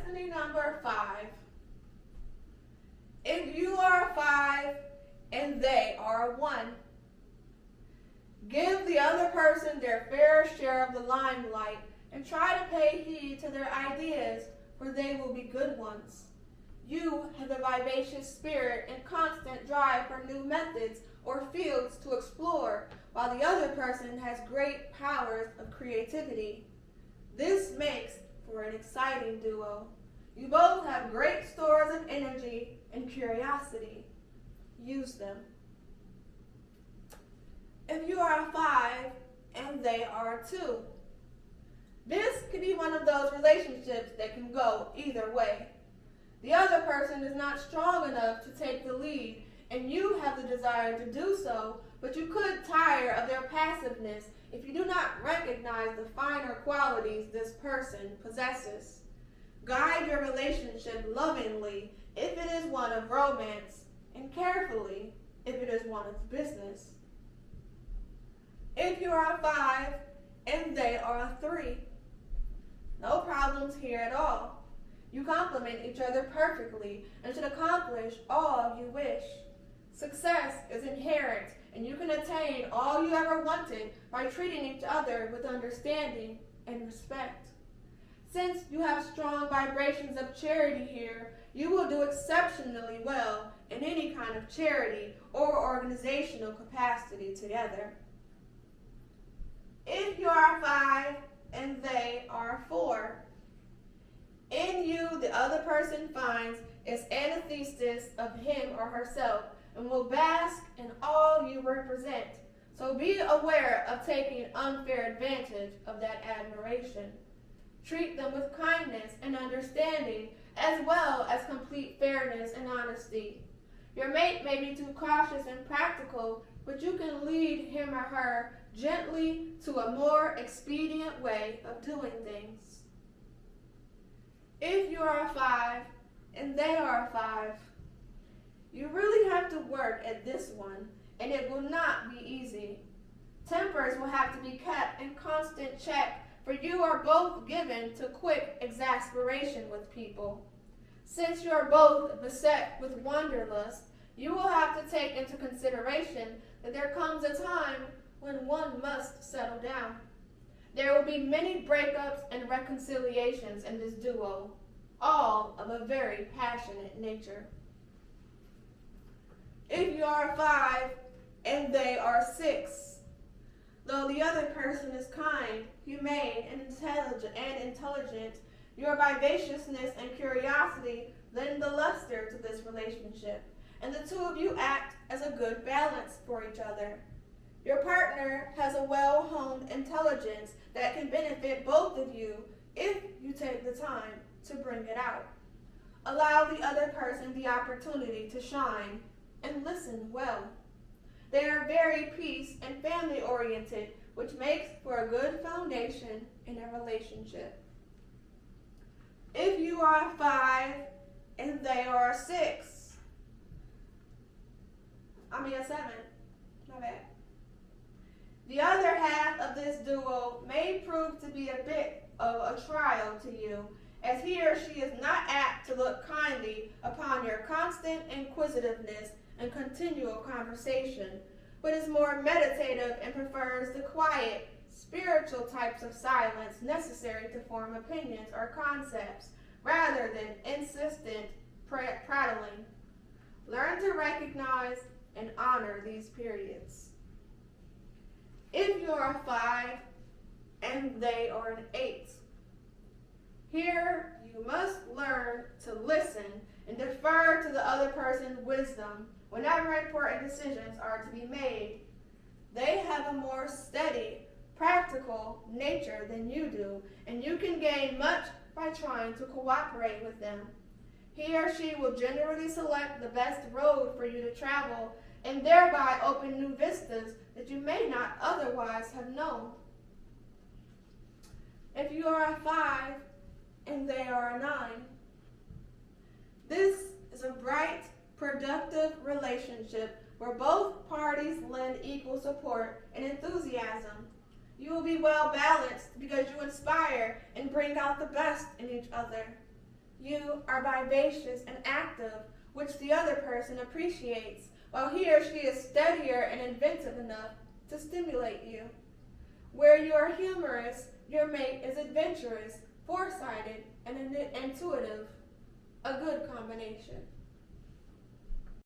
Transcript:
Destiny number 5. If you are a 5 and they are a 1, give the other person their fair share of the limelight and try to pay heed to their ideas, for they will be good ones. You have a vivacious spirit and constant drive for new methods or fields to explore, while the other person has great powers of creativity. This makes for an exciting duo. You both have great stores of energy and curiosity. Use them. If you are a 5 and they are a 2, this could be one of those relationships that can go either way. The other person is not strong enough to take the lead, and you have the desire to do so, but you could tire of their passiveness if you do not recognize the finer qualities this person possesses. Guide your relationship lovingly if it is one of romance, and carefully if it is one of business. If you are a 5 and they are a 3, no problems here at all. You complement each other perfectly and should accomplish all you wish. Success is inherent, and you can attain all you ever wanted by treating each other with understanding and respect. Since you have strong vibrations of charity here, you will do exceptionally well in any kind of charity or organizational capacity together. If you are a 5 and they are a 4, in you the other person finds its antithesis of him or herself and will bask in all you represent. So be aware of taking unfair advantage of that admiration. Treat them with kindness and understanding, as well as complete fairness and honesty. Your mate may be too cautious and practical, but you can lead him or her gently to a more expedient way of doing things. If you are a 5 and they are a 5, you really have to work at this one, and it will not be easy. Tempers will have to be kept in constant check, for you are both given to quick exasperation with people. Since you are both beset with wanderlust, you will have to take into consideration that there comes a time when one must settle down. There will be many breakups and reconciliations in this duo, all of a very passionate nature. If you are a 5 and they are 6, though the other person is kind, humane, and intelligent, your vivaciousness and curiosity lend the luster to this relationship, and the two of you act as a good balance for each other. Your partner has a well-honed intelligence that can benefit both of you if you take the time to bring it out. Allow the other person the opportunity to shine and listen well. They are very peace and family-oriented, which makes for a good foundation in a relationship. If you are a 5 and they are a 7, my bad. The other half of this duo may prove to be a bit of a trial to you, as he or she is not apt to look kindly upon your constant inquisitiveness and continual conversation, but is more meditative and prefers the quiet, spiritual types of silence necessary to form opinions or concepts, rather than insistent prattling. Learn to recognize and honor these periods. If you are a 5 and they are an 8, here you must learn to listen and defer to the other person's wisdom whenever important decisions are to be made. They have a more steady, practical nature than you do, and you can gain much by trying to cooperate with them. He or she will generally select the best road for you to travel and thereby open new vistas that you may not otherwise have known. If you are a 5 and they are a 9, this is a bright, productive relationship where both parties lend equal support and enthusiasm. You will be well balanced because you inspire and bring out the best in each other. You are vivacious and active, which the other person appreciates, while he or she is steadier and inventive enough to stimulate you. Where you are humorous, your mate is adventurous, foresighted, and intuitive. A good combination.